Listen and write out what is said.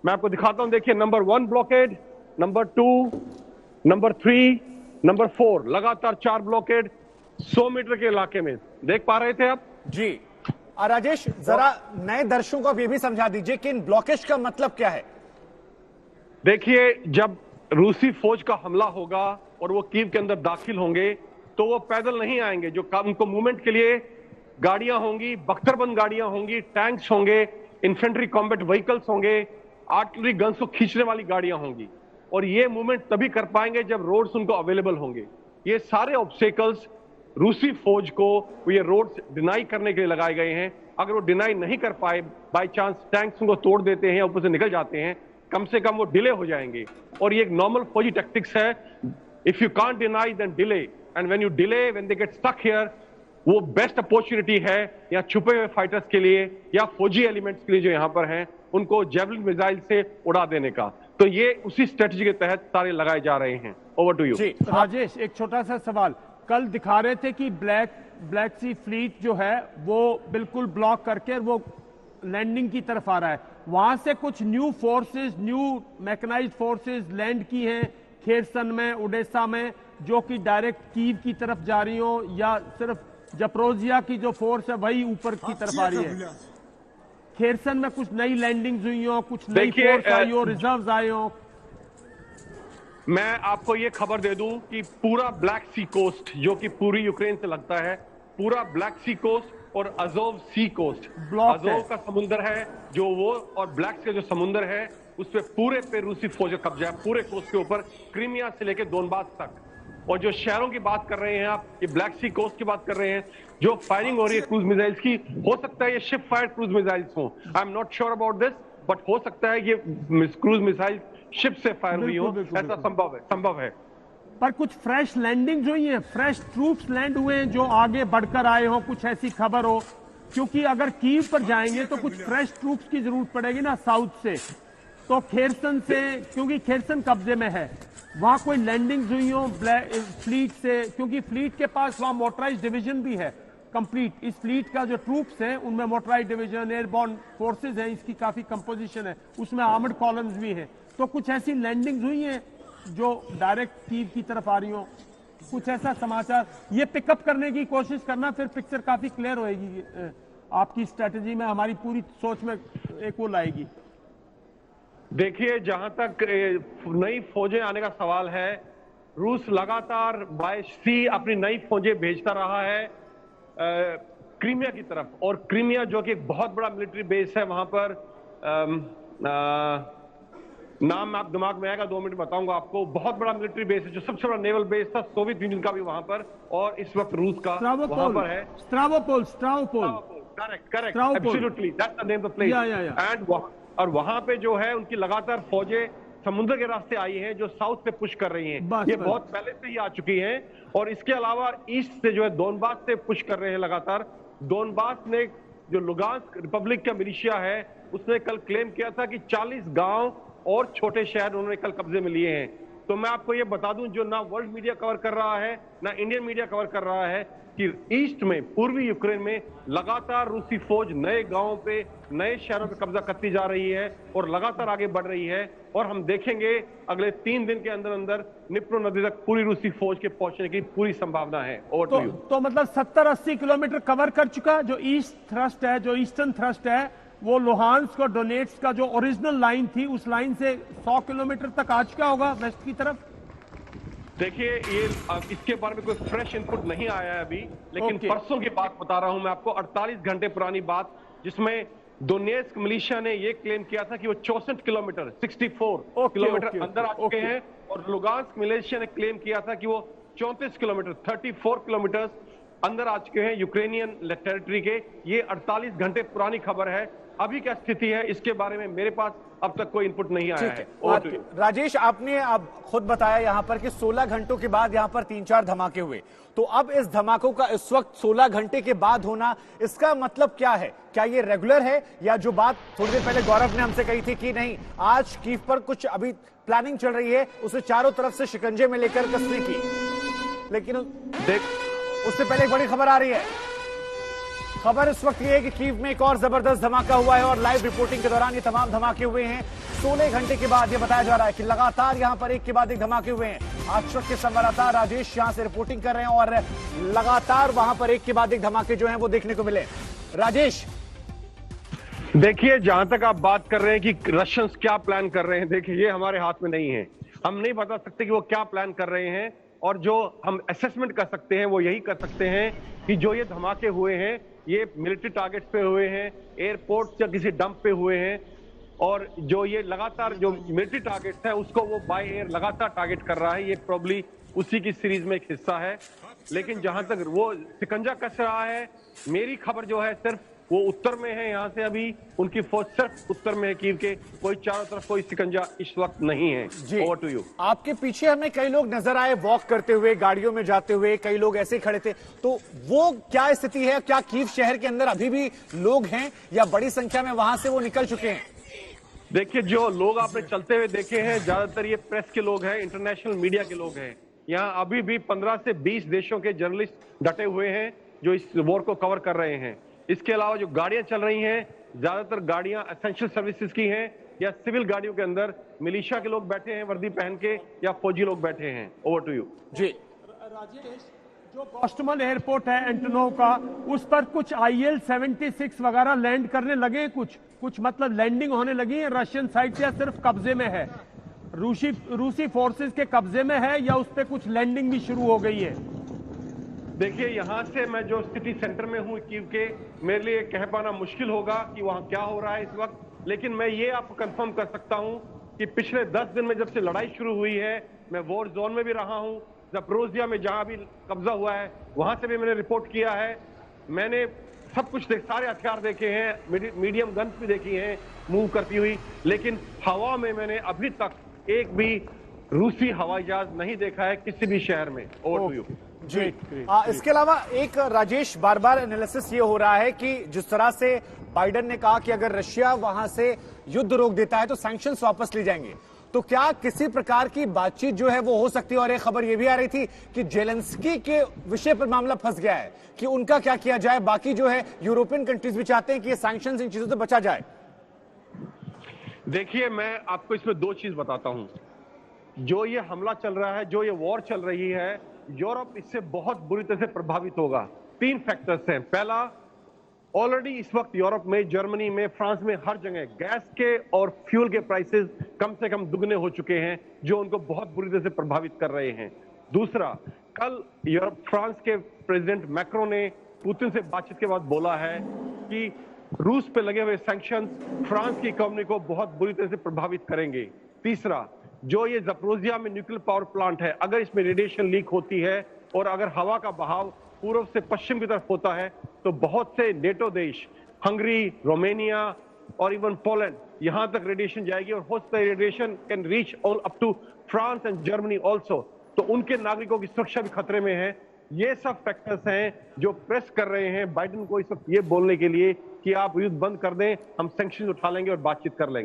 मैं आपको दिखाता हूं, देखिए number 1 blockade, number 2, number 3, number 4, लगातार 4 ब्लॉकेड 100 मीटर के इलाके में। देख पा रहे थे आप? जी। राजेश, जरा नए दर्शकों को आप ये भी समझा दीजिए कि इन ब्लॉकेज का मतलब क्या है। देखिए, जब रूसी फौज का हमला होगा और वो कीव के अंदर दाखिल होंगे तो वो पैदल नहीं आएंगे। जो उनको मूवमेंट के लिए गाड़ियां होंगी, बख्तरबंद गाड़ियां होंगी, टैंक्स होंगे, इन्फेंट्री कॉम्बैट व्हीकल्स होंगे, आर्टिलरी गन्स को खींचने वाली गाड़ियां होंगी, और ये मूवमेंट तभी कर पाएंगे जब रोड्स उनको अवेलेबल होंगे। ये सारे ऑब्स्टेकल्स रूसी फौज को ये रोड्स डिनाई करने के लिए लगाए गए हैं। अगर वो डिनाई नहीं कर पाए, बाय चांस टैंक्स उनको तोड़ देते हैं या ऊपर से निकल जाते हैं, कम से कम वो डिले हो जाएंगे। और ये एक नॉर्मल फौजी टैक्टिक्स है, if you can't deny then delay, and when you delay, when they get stuck here, वो बेस्ट अपॉर्चुनिटी है या छुपे हुए फाइटर्स के लिए या फौजी एलिमेंट्स के लिए जो यहां पर हैं, उनको जेवलिन मिसाइल से उड़ा देने का। तो ये उसी स्ट्रेटजी के तहत सारे लगाए जा रहे हैं। Over to you. राजेश, एक छोटा सा सवाल, कल दिखा रहे थे कि ब्लैक सी फ्लीट जो है वो बिल्कुल ब्लॉक करके वो लैंडिंग की तरफ आ रहा है, वहां से कुछ new forces, new mechanised forces land की हैं खेरसन में, ओडेसा में, जो कि डायरेक्ट कीव की तरफ जा रही हो, या सिर्फ जप्रोजिया की जो फोर्स है वही ऊपर की तरफ आ रही है? खेरसन में कुछ नई लैंडिंग्स हुई हो, कुछ नई फोर्स आई हो, रिजर्व्स आए हो? मैं आपको ये खबर दे दूं कि पूरा ब्लैक सी कोस्ट, जो कि पूरी यूक्रेन से लगता है, पूरा ब्लैक सी कोस्ट और अजोव सी कोस्ट, अजोव का समुंदर है जो वो, और ब्लैक सी का जो समुंदर है उस पे पूरे पे रूसी फौज का कब्जा है, पूरे कोस्ट के ऊपर, क्रीमिया से लेकर दोनबास तक। और जो शहरों की बात कर रहे हैं आप, ये ब्लैक सी कोस्ट की बात कर रहे हैं, जो फायरिंग हो रही है क्रूज मिसाइल्स की, हो सकता है ये शिप फायर्ड क्रूज मिसाइल्स हो, I am not sure about this, but हो सकता है ये क्रूज मिसाइल शिप से फायर हुई हो, ऐसा संभव है। पर कुछ फ्रेश लैंडिंग्स हुई हैं, फ्रेश ट्रूप्स लैंड हुए हैं जो आगे बढ़कर आए हो, कुछ ऐसी खबर हो? क्योंकि अगर कीव पर जाएंगे तो कुछ फ्रेश ट्रूप्स की जरूरत पड़ेगी ना साउथ से, तो खेरसन से, क्योंकि खेरसन कब्जे में है, वहां कोई लैंडिंग्स हुई हो फ्लीट से? क्योंकि फ्लीट के पास वहां मोटराइज डिवीजन भी है कंप्लीट। इस फ्लीट का जो ट्रूप्स हैं उनमें मोटराइज डिवीजन, एयरबॉर्न फोर्सेज हैं, इसकी काफी कंपोजिशन है, उसमें आर्मर्ड कॉलम्स भी हैं। तो कुछ ऐसी लैंडिंग्स हुई हैं जो डायरेक्ट कीव की तरफ आ रही हो? कुछ ऐसा समाचार, ये पिकअप करने की कोशिश करना, फिर पिक्चर काफी क्लियर होएगी, आपकी स्ट्रेटेजी में, हमारी पूरी सोच में एक वो लाएगी। देखिए, जहां तक नई फौजें आने का सवाल है, रूस लगातार बाय सी अपनी नई फौजें भेजता रहा है क्रीमिया की तरफ, और क्रीमिया जो कि एक बहुत बड़ा मिलिट्री बेस है, वहां पर नाम आप दिमाग में आएगा, 2 मिनट बताऊंगा आपको। बहुत बड़ा मिलिट्री बेस है, जो सबसे बड़ा नेवल बेस था सोवियत यूनियन का भी वहां पर, और इस वक्त रूस का वहां पर है। Stavropol, correct, absolutely, that's the name of the place. And और वहां पे जो है उनकी लगातार फौजें समुद्र के रास्ते आई हैं, जो साउथ से पुश कर रही हैं। ये बहुत पहले से ही आ चुकी हैं, और इसके अलावा ईस्ट से जो है दोनबास से पुश कर रहे हैं लगातार। दोनबास ने, जो लुगांस्क रिपब्लिक का मिलिशिया है, उसने कल क्लेम किया था कि 40 गांव और छोटे शहर उन्होंने कल कब्जे में लिए हैं। तो मैं आपको ये बता दूं, जो ना वर्ल्ड मीडिया कवर कर रहा है ना इंडियन मीडिया कवर कर रहा है, कि ईस्ट में, पूर्वी यूक्रेन में लगातार रूसी फौज नए गांवों पे, नए शहरों पे कब्जा करती जा रही है और लगातार आगे बढ़ रही है। और हम देखेंगे अगले 3 दिन के अंदर अंदर निप्रो नदी तक पूरी रूसी फौज के पहुंचने की पूरी संभावना है। तो मतलब 70-80 किलोमीटर कवर कर चुका, जो ईस्ट थ्रस्ट है, जो ईस्टर्न थ्रस्ट है, वो लुहांस्क और डोनेट्स्क का जो ओरिजिनल लाइन थी, उस लाइन से 100 किलोमीटर तक आ चुका होगा वेस्ट की तरफ। देखिए, ये इसके बारे में कोई फ्रेश इनपुट नहीं आया है अभी, लेकिन परसों की बात बता रहा हूं मैं आपको, 48 घंटे पुरानी बात, जिसमें डोनेट्स्क मिलिशिया ने ये क्लेम किया था कि वो 64 किलोमीटर 64 किलोमीटर अंदर आ चुके हैं, और लुगांस्क मिलिशिया ने क्लेम किया था कि वो 34 किलोमीटर 34 किलोमीटर अंदर आ चुके हैं यूक्रेनियन टेरिटरी के। ये 48 घंटे पुरानी खबर है। अभी क्या स्थिति है इसके बारे में मेरे पास अब तक कोई इनपुट नहीं आया है। राजेश, आपने अब खुद बताया यहाँ पर कि 16 घंटों के बाद यहाँ पर 3-4 धमाके हुए, तो अब इस धमाकों का इस वक्त 16 घंटे के बाद होना, इसका मतलब क्या है? क्या ये रेगुलर है, या जो बात थोड़ी देर पहले गौरव ने हमसे कही थी कि नहीं, आज कीव पर कुछ अभी प्लानिंग चल रही है, उसे चारों तरफ से शिकंजे में लेकर कसने की, लेकिन उससे पहले एक बड़ी खबर आ रही है। खबर इस वक्त ये है कि कीव में एक और जबरदस्त धमाका हुआ है, और लाइव रिपोर्टिंग के दौरान ये तमाम धमाके हुए हैं। 16 घंटे के बाद यह बताया जा रहा है कि लगातार यहां पर एक के बाद एक धमाके हुए हैं। आज तक के संवाददाता राजेश यहां से रिपोर्टिंग कर रहे हैं और लगातार वहां पर एक के बाद एक धमाके जो हैं वो देखने को मिले। राजेश, देखिए, जहां तक आप बात कर रहे हैं कि रशियंस क्या प्लान कर रहे हैं, देखिए ये हमारे हाथ में नहीं है। हम नहीं बता सकते कि वो क्या प्लान कर रहे हैं, और जो हम असेसमेंट कर सकते हैं वो यही कर सकते हैं कि जो ये धमाके हुए हैं ये मिलिट्री टारगेट्स पे हुए हैं, एयरपोर्ट या किसी डंप पे हुए हैं, और जो ये लगातार जो मिलिट्री टारगेट्स है उसको वो बाय एयर लगातार टारगेट कर रहा है। ये प्रॉब्ली उसी की सीरीज में एक हिस्सा है। लेकिन जहां तक वो शिकंजा कस रहा है, मेरी खबर जो है सिर्फ वो उत्तर में है। यहां से अभी उनकी फौज सिर्फ उत्तर में है कीव के, कोई चारों तरफ कोई शिकंजा इस वक्त नहीं है। Over to you. आपके पीछे हमें कई लोग नजर आए वॉक करते हुए, गाड़ियों में जाते हुए, कई लोग ऐसे खड़े थे, तो वो क्या स्थिति है? क्या कीव शहर के अंदर अभी भी लोग हैं या बड़ी संख्या में वहां से वो निकल चुके हैं? देखिए, जो लोग आपने चलते हुए देखे हैं ज्यादातर ये प्रेस के लोग हैं, इंटरनेशनल मीडिया के लोग हैं। यहाँ अभी भी 15 से 20 देशों के जर्नलिस्ट डटे हुए हैं जो इस वॉर को कवर कर रहे हैं। इसके अलावा जो गाड़ियां चल रही हैं ज्यादातर गाड़ियां एसेंशियल सर्विसेज की हैं या सिविल गाड़ियों के अंदर मिलिशिया के लोग बैठे हैं वर्दी पहन के, या फौजी लोग बैठे हैं। Over to you. जी राजेश, जो गोस्टमल एयरपोर्ट है एंटोनोव का, उस पर कुछ IL-76 वगैरह लैंड करने लगे, कुछ मतलब लैंडिंग होने लगी है रशियन साइड से, या सिर्फ कब्जे में है? रूसी फोर्सेस के कब्जे में है या उस पर कुछ लैंडिंग भी शुरू हो गई है? देखिए, यहां से मैं जो सिटी सेंटर में हूं कीव के, मेरे लिए कह पाना मुश्किल होगा कि वहां क्या हो रहा है इस वक्त। लेकिन मैं ये आपको कंफर्म कर सकता हूं कि पिछले 10 दिन में जब से लड़ाई शुरू हुई है, मैं वॉर जोन में भी रहा हूं, ज़पोरिज़िया में जहां भी कब्जा हुआ है वहां से भी मैंने रिपोर्ट किया है। मैंने सब कुछ सारे हथियार देखे हैं, मीडियम गन्स भी देखी हैं मूव करती हुई, लेकिन हवा में मैंने अभी तक एक भी रूसी हवाई जहाज नहीं देखा है किसी भी शहर में। Over to you. जी, इसके अलावा एक राजेश बार बार एनालिसिस ये हो रहा है कि जिस तरह से बाइडेन ने कहा कि अगर रशिया वहां से युद्ध रोक देता है तो सैंक्शंस वापस ले जाएंगे, तो क्या किसी प्रकार की बातचीत जो है वो हो सकती है? और एक खबर ये भी आ रही थी कि जेलेंस्की के विषय पर मामला फंस गया है कि उनका क्या किया जाए। बाकी जो है यूरोपियन कंट्रीज भी चाहते हैं कि ये सैंक्शंस इन चीजों से बचा जाए। देखिए, मैं आपको इसमें दो चीज बताता हूं। जो ये हमला चल रहा है, जो ये वॉर चल रही है, यूरोप इससे बहुत बुरी तरह से प्रभावित होगा। 3 फैक्टर्स हैं। पहला, ऑलरेडी इस वक्त यूरोप में, जर्मनी में, फ्रांस में, हर जगह गैस के और फ्यूल के प्राइसेस कम से कम दुगने हो चुके हैं, जो उनको बहुत बुरी तरह से प्रभावित कर रहे हैं। दूसरा, कल फ्रांस के प्रेसिडेंट मैक्रो ने पुतिन से बातचीत के बाद बोला है कि रूस पे लगे हुए सैंक्शंस फ्रांस की इकोनॉमी को बहुत बुरी तरह से प्रभावित करेंगे। तीसरा, जो ये ज़पोरिज़िया में न्यूक्लियर पावर प्लांट है, अगर इसमें रेडिएशन लीक होती है और अगर हवा का बहाव पूर्व से पश्चिम की तरफ होता है तो बहुत से नेटो देश, हंगरी, रोमानिया और इवन पोलैंड, यहां तक रेडिएशन जाएगी और हो सकता है radiation can reach all up to France and Germany also. तो उनके नागरिकों की सुरक्षा भी खतरे में है। ये सब फैक्टर्स हैं जो प्रेस कर रहे हैं बाइडेन को इस वक्त ये बोलने के लिए कि आप युद्ध बंद कर दें, हम सैंक्शन उठा लेंगे और बातचीत कर लेंगे।